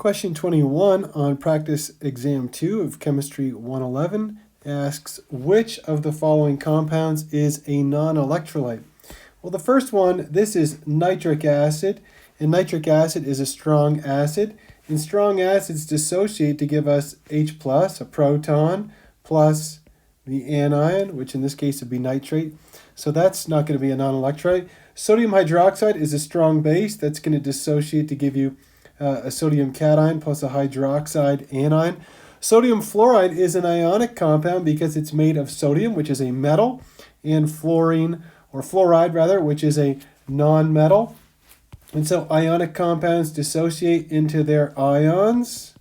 Question 21 on practice exam 2 of chemistry 111 asks, which of the following compounds is a non-electrolyte? Well, the first one, this is nitric acid, and nitric acid is a strong acid, and strong acids dissociate to give us H+, a proton, plus the anion, which in this case would be nitrate. So that's not going to be a non-electrolyte. Sodium hydroxide is a strong base. That's going to dissociate to give you a sodium cation plus a hydroxide anion. Sodium fluoride is an ionic compound because it's made of sodium, which is a metal, and fluorine, or fluoride rather, which is a non-metal. And so ionic compounds dissociate into their ions.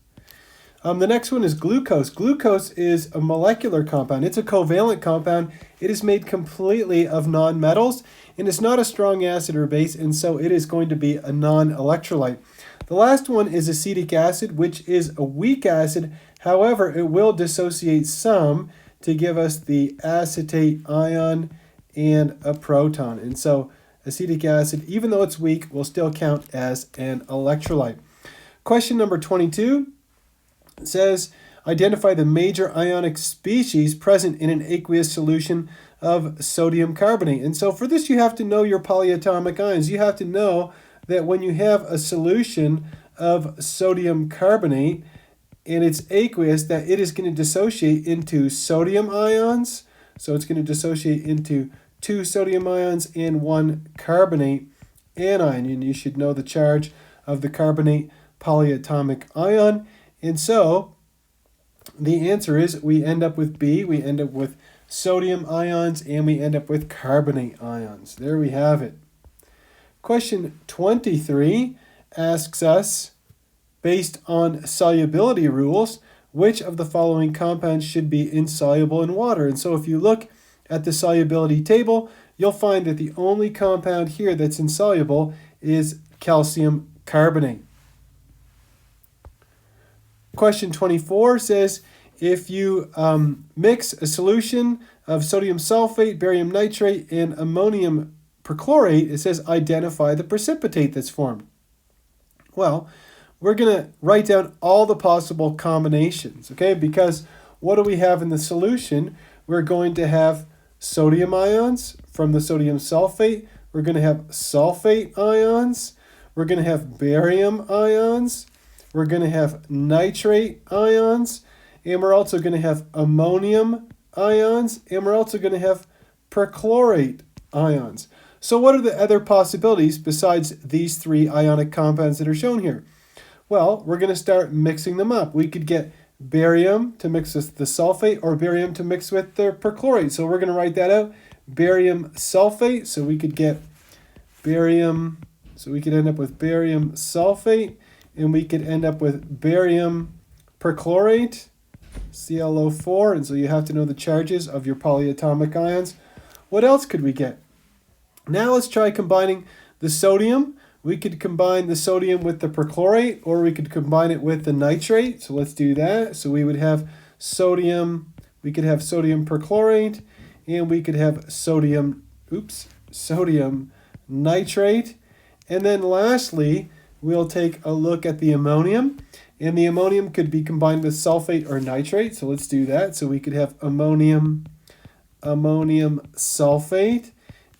The next one is glucose. Glucose is a molecular compound. It's a covalent compound. It is made completely of nonmetals, and it's not a strong acid or base, and so it is going to be a non-electrolyte. The last one is acetic acid, which is a weak acid. However, it will dissociate some to give us the acetate ion and a proton. And so acetic acid, even though it's weak, will still count as an electrolyte. Question number 22 says, identify the major ionic species present in an aqueous solution of sodium carbonate. And so for this, you have to know your polyatomic ions. You have to know that when you have a solution of sodium carbonate and it's aqueous, that it is going to dissociate into sodium ions. So it's going to dissociate into 2 sodium ions and 1 carbonate anion. And you should know the charge of the carbonate polyatomic ion. And so the answer is we end up with B. We end up with sodium ions and we end up with carbonate ions. There we have it. Question 23 asks us, based on solubility rules, which of the following compounds should be insoluble in water? And so if you look at the solubility table, you'll find that the only compound here that's insoluble is calcium carbonate. Question 24 says, if you mix a solution of sodium sulfate, barium nitrate, and ammonium perchlorate, it says identify the precipitate that's formed. Well, we're going to write down all the possible combinations, okay? Because what do we have in the solution? We're going to have sodium ions from the sodium sulfate. We're going to have sulfate ions. We're going to have barium ions. We're going to have nitrate ions. And we're also going to have ammonium ions. And we're also going to have perchlorate ions. So what are the other possibilities besides these 3 ionic compounds that are shown here? Well, we're going to start mixing them up. We could get barium to mix with the sulfate or barium to mix with the perchlorate. So we're going to write that out. Barium sulfate. So we could get barium. So we could end up with barium sulfate. And we could end up with barium perchlorate, ClO4. And so you have to know the charges of your polyatomic ions. What else could we get? Now let's try combining the sodium. We could combine the sodium with the perchlorate, or we could combine it with the nitrate. So let's do that. So we would have sodium, we could have sodium perchlorate, and we could have sodium nitrate. And then lastly, we'll take a look at the ammonium. And the ammonium could be combined with sulfate or nitrate. So let's do that. So we could have ammonium sulfate,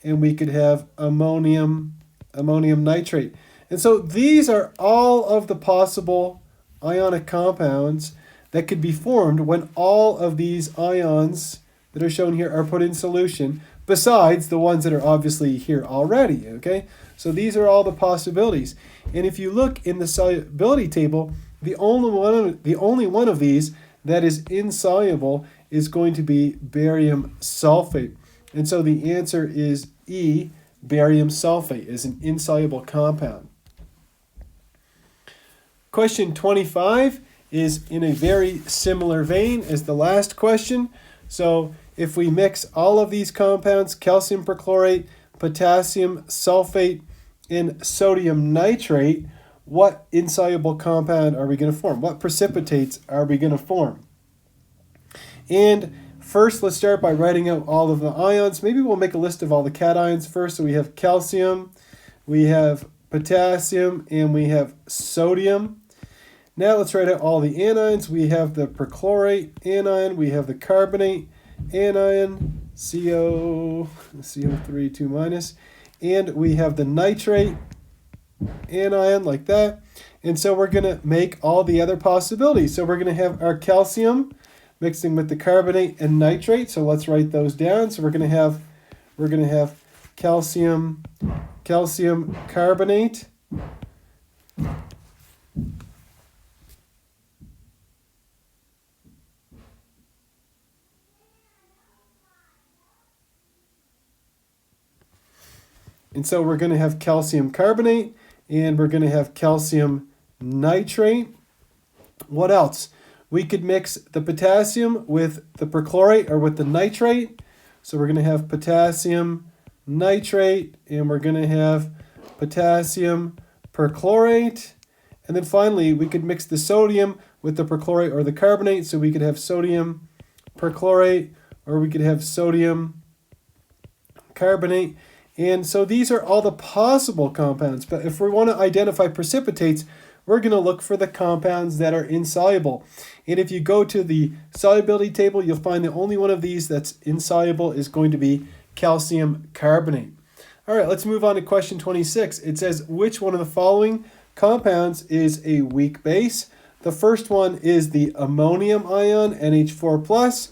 and we could have ammonium nitrate. And so these are all of the possible ionic compounds that could be formed when all of these ions that are shown here are put in solution, besides the ones that are obviously here already, okay? So these are all the possibilities. And if you look in the solubility table, the only one of these that is insoluble is going to be barium sulfate. And so the answer is E. Barium sulfate is an insoluble compound. Question 25 is in a very similar vein as the last question. So if we mix all of these compounds, calcium perchlorate, potassium sulfate, and sodium nitrate, what insoluble compound are we going to form? What precipitates are we going to form? And first, let's start by writing out all of the ions. Maybe we'll make a list of all the cations first. So we have calcium, we have potassium, and we have sodium. Now let's write out all the anions. We have the perchlorate anion, we have the carbonate anion, CO3 2 minus, and we have the nitrate anion like that. And so we're going to make all the other possibilities. So we're going to have our calcium mixing with the carbonate and nitrate. So let's write those down. So we're going to have calcium carbonate, and so we're going to have calcium carbonate, and we're going to have calcium nitrate. What else? We could mix the potassium with the perchlorate or with the nitrate. So we're going to have potassium nitrate, and we're going to have potassium perchlorate. And then finally, we could mix the sodium with the perchlorate or the carbonate. So we could have sodium perchlorate, or we could have sodium carbonate. And so these are all the possible compounds. But if we want to identify precipitates, we're going to look for the compounds that are insoluble. And if you go to the solubility table, you'll find the only one of these that's insoluble is going to be calcium carbonate. All right, let's move on to question 26. It says, which one of the following compounds is a weak base? The first one is the ammonium ion, NH4+.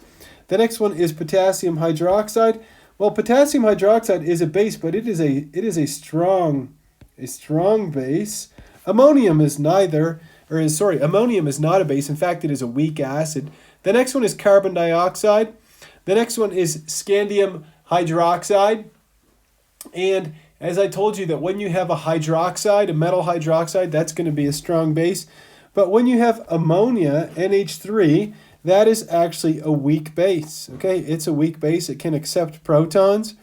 The next one is potassium hydroxide. Well, potassium hydroxide is a base, but it is a strong base. Ammonium is ammonium is not a base. In fact, it is a weak acid. The next one is carbon dioxide. The next one is scandium hydroxide. And as I told you that when you have a hydroxide, a metal hydroxide, that's going to be a strong base. But when you have ammonia, NH3, that is actually a weak base. Okay, it's a weak base. It can accept protons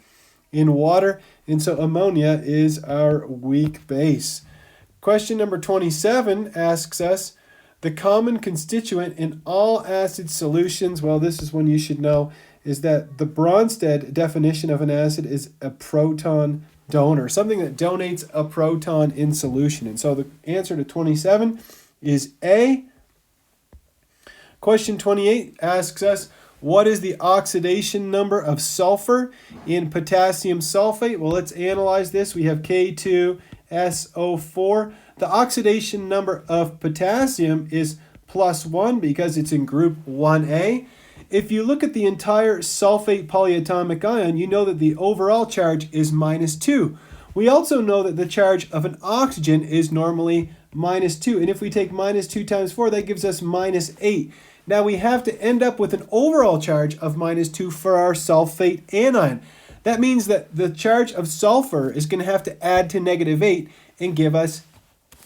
in water. And so ammonia is our weak base. Question number 27 asks us, the common constituent in all acid solutions, well, this is one you should know, is that the Bronsted definition of an acid is a proton donor, something that donates a proton in solution. And so the answer to 27 is A. Question 28 asks us, what is the oxidation number of sulfur in potassium sulfate? Well, let's analyze this. We have K2SO4. The oxidation number of potassium is +1 because it's in group 1A. If you look at the entire sulfate polyatomic ion, you know that the overall charge is -2. We also know that the charge of an oxygen is normally -2. And if we take -2 times 4, that gives us -8. Now we have to end up with an overall charge of -2 for our sulfate anion. That means that the charge of sulfur is going to have to add to -8 and give us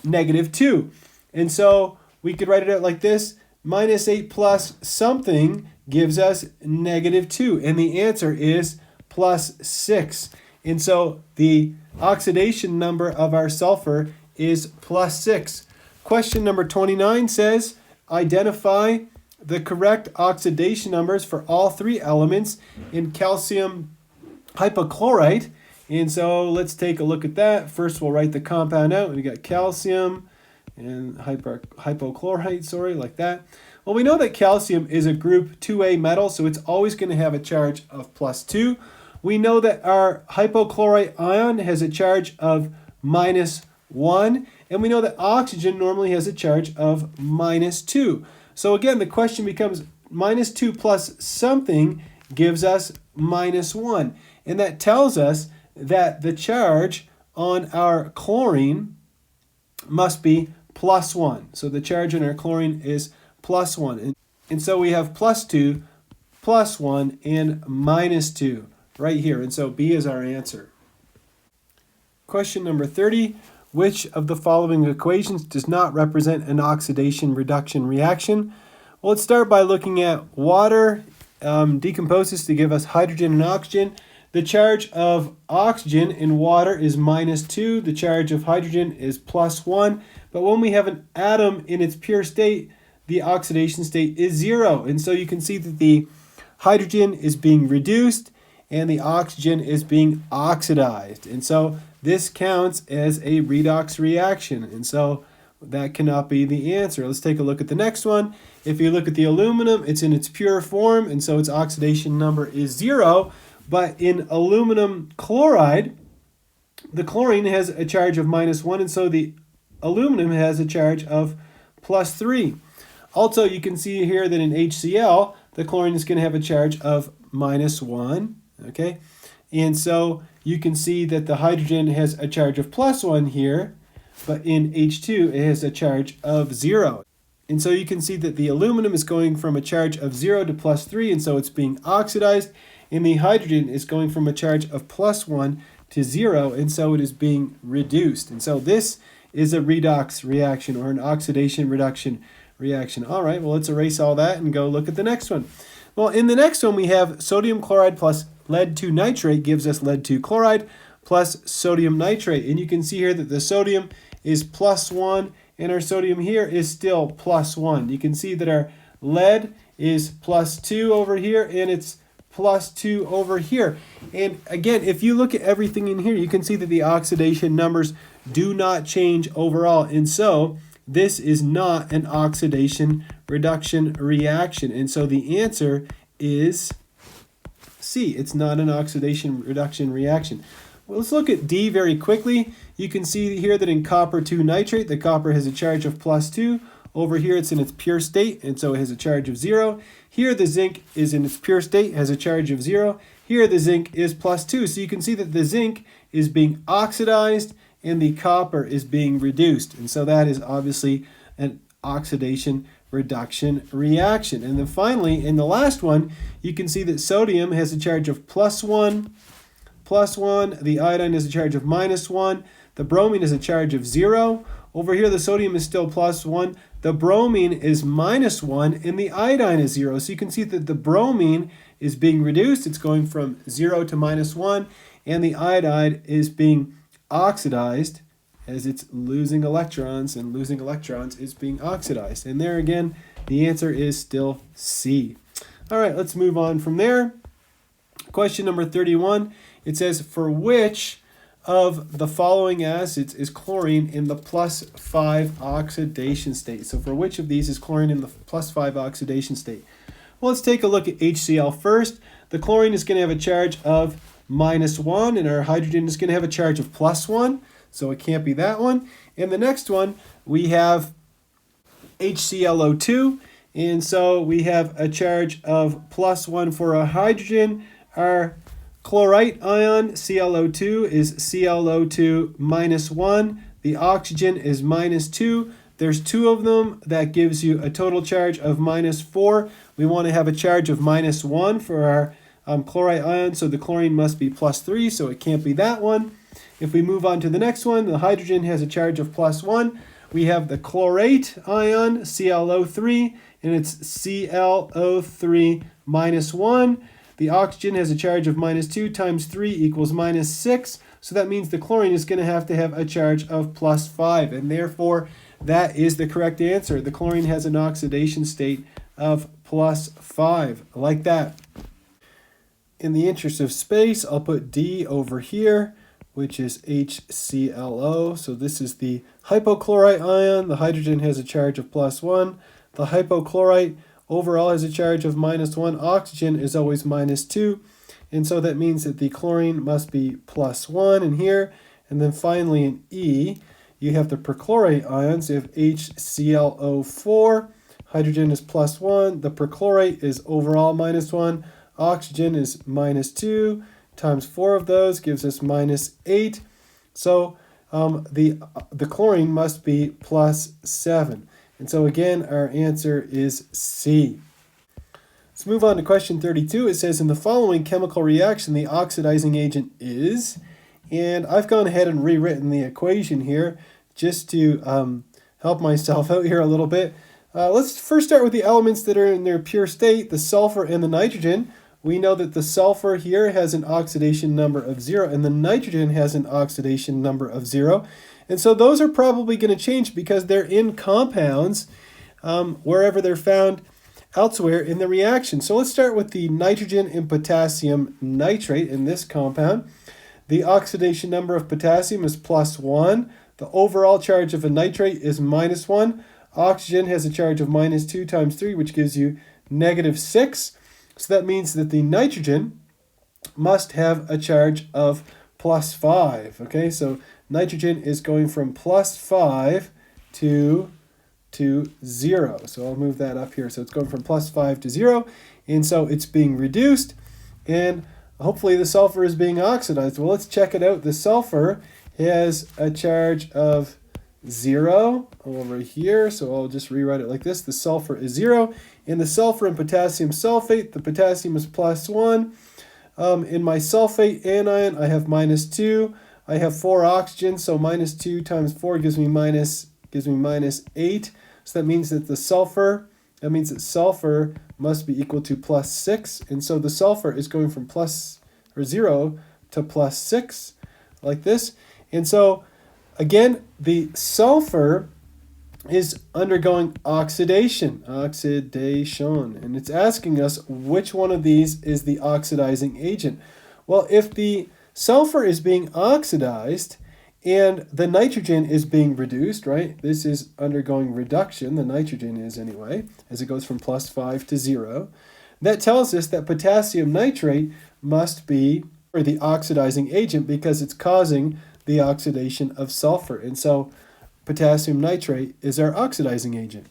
-2. And so we could write it out like this. -8 plus something gives us -2. And the answer is +6. And so the oxidation number of our sulfur is +6. Question number 29 says, identify the correct oxidation numbers for all three elements in calcium hypochlorite. And so let's take a look at that. First, we'll write the compound out. We got calcium and hypochlorite, like that. Well, we know that calcium is a group 2A metal, so it's always going to have a charge of +2. We know that our hypochlorite ion has a charge of -1, and we know that oxygen normally has a charge of -2. So again, the question becomes -2 plus something gives us -1. And that tells us that the charge on our chlorine must be +1. So the charge on our chlorine is +1. And so we have +2, +1, and -2 right here. And so B is our answer. Question number 30. Which of the following equations does not represent an oxidation-reduction reaction? Well, let's start by looking at water. Decomposes to give us hydrogen and oxygen. The charge of oxygen in water is -2. The charge of hydrogen is +1. But when we have an atom in its pure state, the oxidation state is 0. And so you can see that the hydrogen is being reduced and the oxygen is being oxidized. And so this counts as a redox reaction. And so that cannot be the answer. Let's take a look at the next one. If you look at the aluminum, it's in its pure form, and so its oxidation number is 0. But in aluminum chloride, the chlorine has a charge of -1, and so the aluminum has a charge of +3. Also, you can see here that in HCl, the chlorine is going to have a charge of -1, okay? And so you can see that the hydrogen has a charge of +1 here, but in H2, it has a charge of 0. And so you can see that the aluminum is going from a charge of 0 to +3, and so it's being oxidized, and the hydrogen is going from a charge of +1 to 0, and so it is being reduced. And so this is a redox reaction, or an oxidation reduction reaction. All right, well, let's erase all that and go look at the next one. Well, in the next one, we have sodium chloride plus lead 2 nitrate gives us lead 2 chloride plus sodium nitrate. And you can see here that the sodium is +1, and our sodium here is still +1. You can see that our lead is +2 over here, and it's +2 over here. And again, if you look at everything in here, you can see that the oxidation numbers do not change overall. And so this is not an oxidation reduction reaction. And so the answer is C. It's not an oxidation reduction reaction. Well, let's look at D very quickly. You can see here that in copper 2 nitrate, the copper has a charge of +2. Over here, it's in its pure state, and so it has a charge of 0. Here, the zinc is in its pure state, has a charge of 0. Here, the zinc is +2. So you can see that the zinc is being oxidized, and the copper is being reduced. And so that is obviously an oxidation reduction reaction. And then finally, in the last one, you can see that sodium has a charge of +1. The iodine has a charge of -1. The bromine has a charge of 0. Over here, the sodium is still +1. The bromine is -1, and the iodine is 0. So you can see that the bromine is being reduced. It's going from 0 to -1, and the iodide is being oxidized as it's losing electrons, and losing electrons is being oxidized. And there again, the answer is still C. All right, let's move on from there. Question number 31, it says, for which of the following acids is chlorine in the +5 oxidation state? So for which of these is chlorine in the +5 oxidation state? Well, let's take a look at HCl first. The chlorine is going to have a charge of -1, and our hydrogen is going to have a charge of +1, so it can't be that one. And the next one, we have HClO2, and so we have a charge of +1 for our hydrogen. Our chlorite ion, ClO2, is ClO2 -1. The oxygen is -2. There's 2 of them. That gives you a total charge of -4. We want to have a charge of -1 for our chlorite ion, so the chlorine must be +3, so it can't be that one. If we move on to the next one, the hydrogen has a charge of +1. We have the chlorate ion, ClO3, and it's ClO3 -1. The oxygen has a charge of -2 times 3 equals -6. So that means the chlorine is going to have a charge of +5. And therefore, that is the correct answer. The chlorine has an oxidation state of +5, like that. In the interest of space, I'll put D over here, which is HClO. So this is the hypochlorite ion. The hydrogen has a charge of +1. The hypochlorite overall has a charge of -1. Oxygen is always -2. And so that means that the chlorine must be +1 in here. And then finally in E, you have the perchlorate ions. You have HClO4. Hydrogen is +1. The perchlorate is overall -1. Oxygen is -2 times 4 of those gives us -8. So the chlorine must be +7. And so again, our answer is C. Let's move on to question 32. It says, in the following chemical reaction, the oxidizing agent is, and I've gone ahead and rewritten the equation here just to help myself out here a little bit. Let's first start with the elements that are in their pure state, the sulfur and the nitrogen. We know that the sulfur here has an oxidation number of 0, and the nitrogen has an oxidation number of 0. And so those are probably going to change because they're in compounds wherever they're found elsewhere in the reaction. So let's start with the nitrogen and potassium nitrate in this compound. The oxidation number of potassium is +1. The overall charge of a nitrate is -1. Oxygen has a charge of -2 times 3, which gives you -6. So that means that the nitrogen must have a charge of +5. Okay, so nitrogen is going from +5 to 0. So I'll move that up here. So it's going from +5 to 0. And so it's being reduced. And hopefully the sulfur is being oxidized. Well, let's check it out. The sulfur has a charge of 0 over here. So I'll just rewrite it like this. The sulfur is 0. In the sulfur and potassium sulfate, the potassium is +1. In my sulfate anion, I have -2. I have 4 oxygen, so -2 times 4 gives me -8. So that means that sulfur must be equal to +6. And so the sulfur is going from 0 to +6, like this. And so, again, the sulfur is undergoing oxidation, and it's asking us which one of these is the oxidizing agent. Well, if the sulfur is being oxidized and the nitrogen is being reduced, right? This is undergoing reduction, the nitrogen is anyway, as it goes from +5 to 0. That tells us that potassium nitrate must be the oxidizing agent because it's causing the oxidation of sulfur. And so potassium nitrate is our oxidizing agent.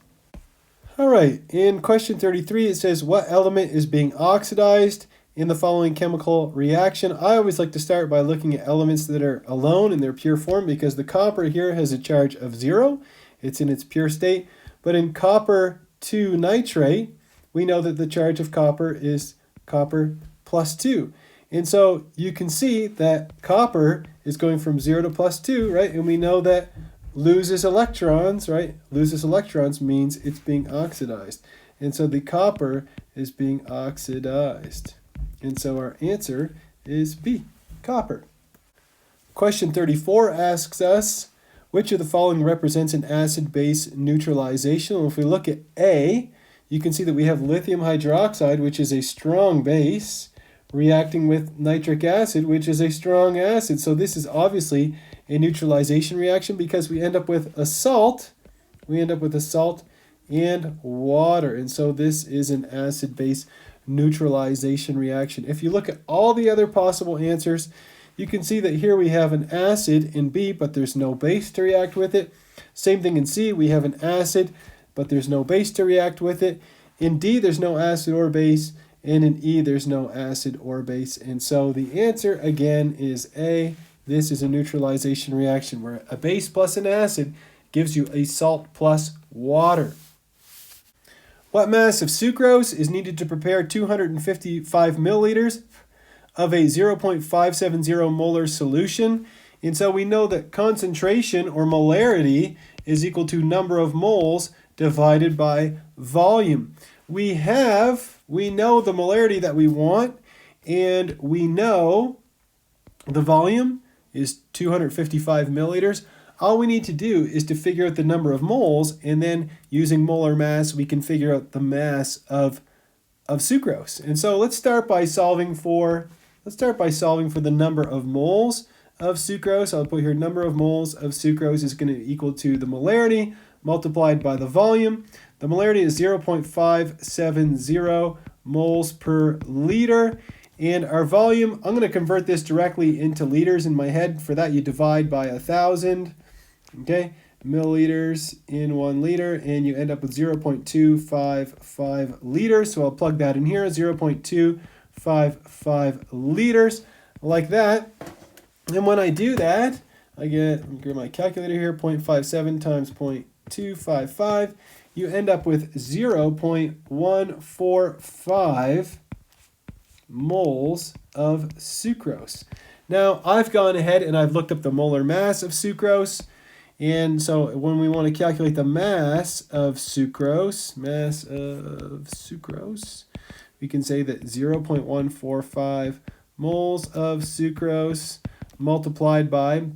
All right, in question 33, it says, what element is being oxidized in the following chemical reaction? I always like to start by looking at elements that are alone in their pure form because the copper here has a charge of 0. It's in its pure state. But in copper 2 nitrate, we know that the charge of copper is copper +2. And so you can see that copper is going from 0 to +2, right? And we know that loses electrons, right? Loses electrons means it's being oxidized. And so the copper is being oxidized. And so our answer is B, copper. Question 34 asks us, which of the following represents an acid-base neutralization? Well, if we look at A, you can see that we have lithium hydroxide, which is a strong base, reacting with nitric acid, which is a strong acid. So this is obviously a neutralization reaction because we end up with a salt. We end up with a salt and water. And so this is an acid-base neutralization reaction. If you look at all the other possible answers, you can see that here we have an acid in B, but there's no base to react with it. Same thing in C, we have an acid, but there's no base to react with it. In D, there's no acid or base. And in E, there's no acid or base. And so the answer, again, is A. This is a neutralization reaction where a base plus an acid gives you a salt plus water. What mass of sucrose is needed to prepare 255 milliliters of a 0.570 molar solution? And so we know that concentration or molarity is equal to number of moles divided by volume. We know the molarity that we want, and we know the volume is 255 milliliters. All we need to do is to figure out the number of moles, and then using molar mass, we can figure out the mass of sucrose. And so let's start by solving for the number of moles of sucrose. I'll put here number of moles of sucrose is going to equal to the molarity multiplied by the volume. The molarity is 0.570 moles per liter. And our volume, I'm going to convert this directly into liters in my head. For that, you divide by 1,000, okay, milliliters in 1 liter, and you end up with 0.255 liters. So I'll plug that in here, 0.255 liters, like that. And when I do that, I get my calculator here, 0.57 times 0.255. You end up with 0.145 moles of sucrose. Now, I've gone ahead and I've looked up the molar mass of sucrose. And so when we want to calculate the mass of sucrose, we can say that 0.145 moles of sucrose multiplied by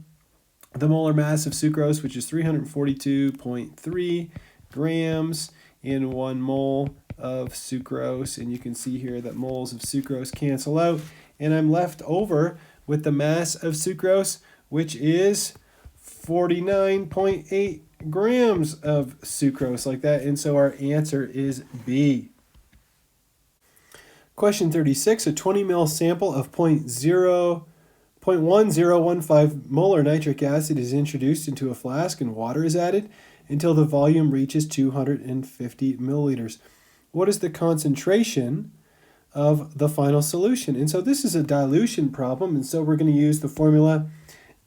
the molar mass of sucrose, which is 342.3 grams in 1 mole of sucrose. And you can see here that moles of sucrose cancel out, and I'm left over with the mass of sucrose, which is 49.8 grams of sucrose like that. And so our answer is B. Question 36, a 20 ml sample of 0.1015 molar nitric acid is introduced into a flask and water is added until the volume reaches 250 milliliters. What is the concentration of the final solution? And so this is a dilution problem, and so we're going to use the formula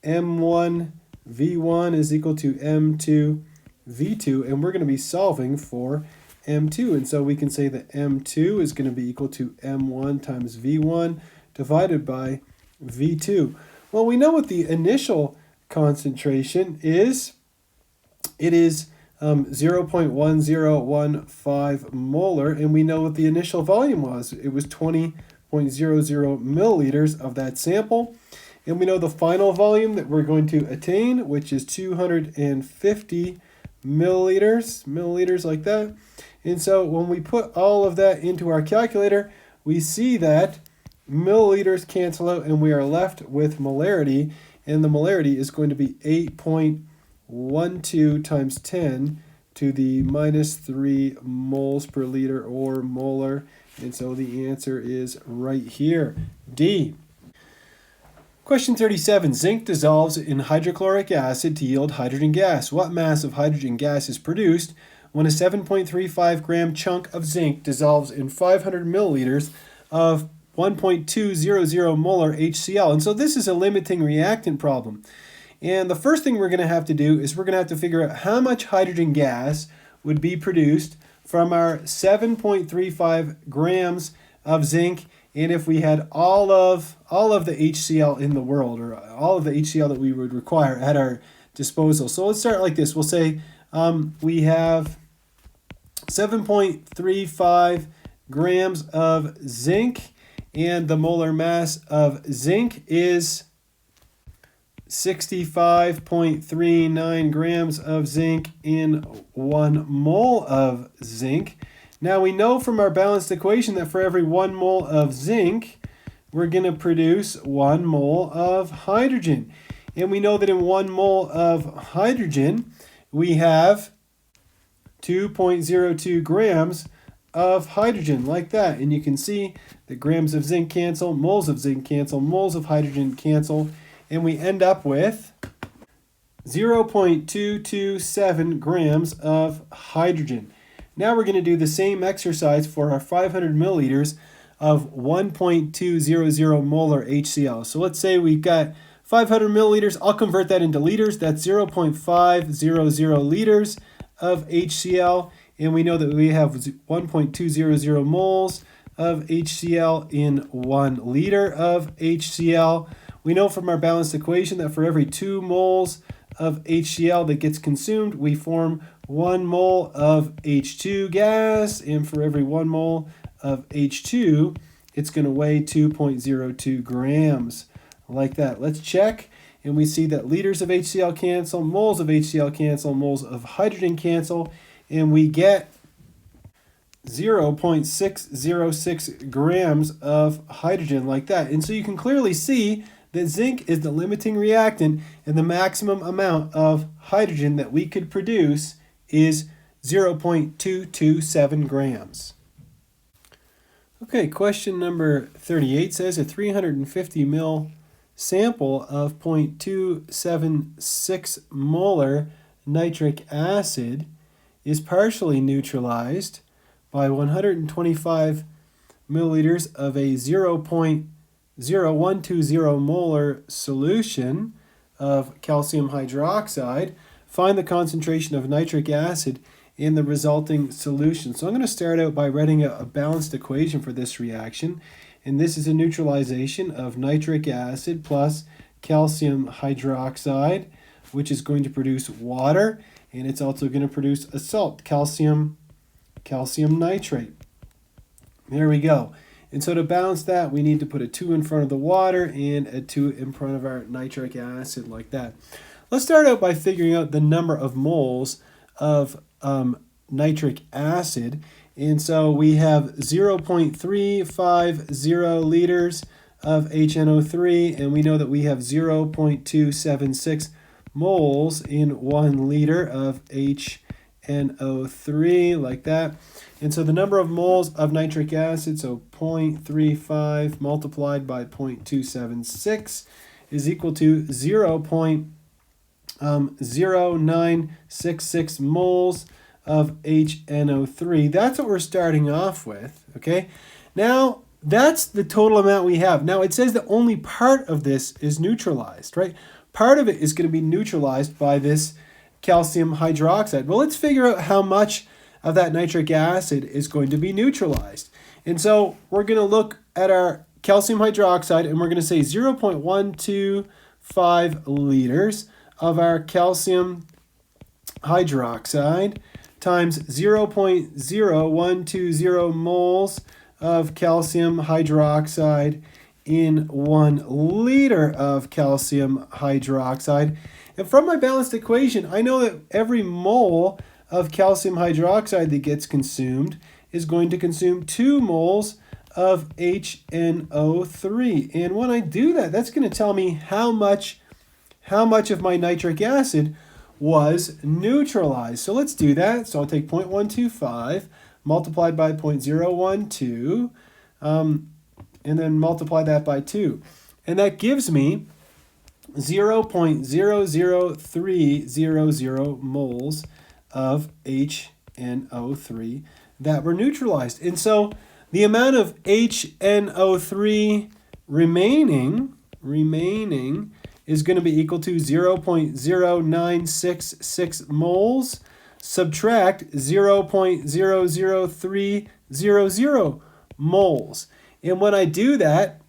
M1V1 is equal to M2V2, and we're going to be solving for M2. And so we can say that M2 is going to be equal to M1 times V1 divided by V2. Well, we know what the initial concentration is. It is 0.1015 molar, and we know what the initial volume was. It was 20.00 milliliters of that sample. And we know the final volume that we're going to attain, which is 250 milliliters like that. And so when we put all of that into our calculator, we see that milliliters cancel out and we are left with molarity. And the molarity is going to be 8.12 times 10 to the minus 3 moles per liter, or molar. And so the answer is right here, D. Question 37. Zinc dissolves in hydrochloric acid to yield hydrogen gas. What mass of hydrogen gas is produced when a 7.35 gram chunk of zinc dissolves in 500 milliliters of 1.200 molar HCl? And so this is a limiting reactant problem. And the first thing we're going to have to do is we're going to have to figure out how much hydrogen gas would be produced from our 7.35 grams of zinc, and if we had all of the HCl in the world, or all of the HCl that we would require at our disposal. So let's start like this. We'll say we have 7.35 grams of zinc, and the molar mass of zinc is 65.39 grams of zinc in 1 mole of zinc. Now we know from our balanced equation that for every 1 mole of zinc, we're going to produce 1 mole of hydrogen. And we know that in 1 mole of hydrogen, we have 2.02 grams of hydrogen, like that. And you can see that grams of zinc cancel, moles of zinc cancel, moles of hydrogen cancel, and we end up with 0.227 grams of hydrogen. Now we're going to do the same exercise for our 500 milliliters of 1.200 molar HCl. So let's say we've got 500 milliliters. I'll convert that into liters. That's 0.500 liters of HCl. And we know that we have 1.200 moles of HCl in 1 liter of HCl. We know from our balanced equation that for every 2 moles of HCl that gets consumed, we form 1 mole of H2 gas, and for every 1 mole of H2, it's going to weigh 2.02 grams, like that. Let's check, and we see that liters of HCl cancel, moles of HCl cancel, moles of hydrogen cancel, and we get 0.606 grams of hydrogen, like that. And so you can clearly see that zinc is the limiting reactant, and the maximum amount of hydrogen that we could produce is 0.227 grams. Okay, question number 38 says a 350 ml sample of 0.276 molar nitric acid is partially neutralized by 125 milliliters of a 0.0120 molar solution of calcium hydroxide. Find the concentration of nitric acid in the resulting solution. So I'm going to start out by writing a balanced equation for this reaction. And this is a neutralization of nitric acid plus calcium hydroxide, which is going to produce water. And it's also going to produce a salt, calcium nitrate. There we go. And so to balance that, we need to put a 2 in front of the water and a 2 in front of our nitric acid, like that. Let's start out by figuring out the number of moles of nitric acid. And so we have 0.350 liters of HNO3, and we know that we have 0.276 moles in 1 liter of HNO3, like that. And so the number of moles of nitric acid, so 0.35 multiplied by 0.276, is equal to 0.0966 moles of HNO3. That's what we're starting off with, okay? Now, that's the total amount we have. Now, it says that only part of this is neutralized, right? Part of it is going to be neutralized by this calcium hydroxide. Well, let's figure out how much of that nitric acid is going to be neutralized. And so we're going to look at our calcium hydroxide, and we're going to say 0.125 liters of our calcium hydroxide times 0.0120 moles of calcium hydroxide in 1 liter of calcium hydroxide. And from my balanced equation, I know that every mole of calcium hydroxide that gets consumed is going to consume 2 moles of HNO3. And when I do that, that's going to tell me how much of my nitric acid was neutralized. So let's do that. So I'll take 0.125 multiplied by 0.012, and then multiply that by 2. And that gives me 0.00300 moles of HNO3 that were neutralized. And so the amount of HNO3 remaining is going to be equal to 0.0966 moles subtract 0.00300 moles. And when I do that,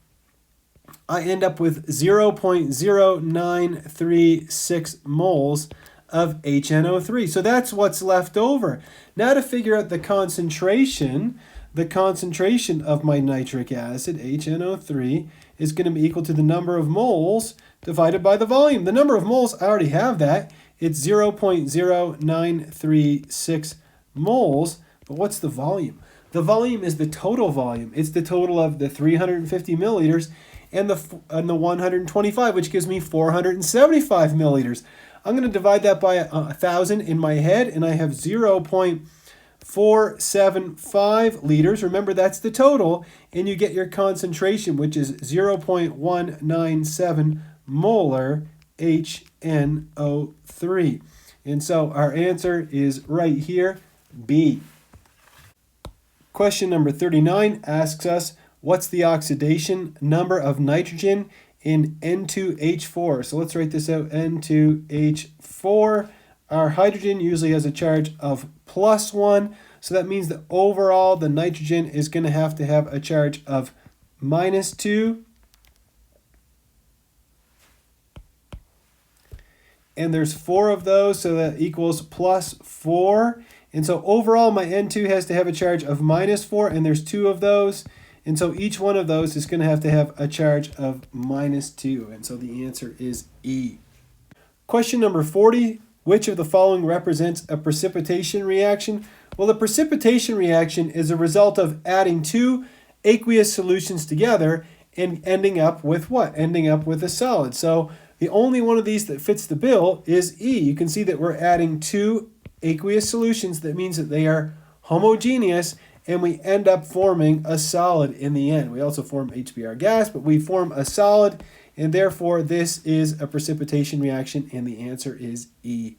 I end up with 0.0936 moles of HNO3. So that's what's left over. Now to figure out the concentration of my nitric acid, HNO3, is going to be equal to the number of moles divided by the volume. The number of moles, I already have that. It's 0.0936 moles. But what's the volume? The volume is the total volume. It's the total of the 350 milliliters and the 125, which gives me 475 milliliters. I'm going to divide that by 1,000 in my head, and I have 0.475 liters. Remember, that's the total, and you get your concentration, which is 0.197 molar HNO3. And so our answer is right here, B. Question number 39 asks us, what's the oxidation number of nitrogen in N2H4? So let's write this out, N2H4. Our hydrogen usually has a charge of +1, so that means that overall the nitrogen is going to have a charge of -2. And there's 4 of those, so that equals +4. And so overall my N2 has to have a charge of -4, and there's 2 of those. And so each one of those is going to have a charge of -2. And so the answer is E. Question number 40. Which of the following represents a precipitation reaction? Well, the precipitation reaction is a result of adding 2 aqueous solutions together and ending up with what? Ending up with a solid. So the only one of these that fits the bill is E. You can see that we're adding 2 aqueous solutions. That means that they are homogeneous, and we end up forming a solid in the end. We also form HBr gas, but we form a solid, and therefore this is a precipitation reaction, and the answer is E.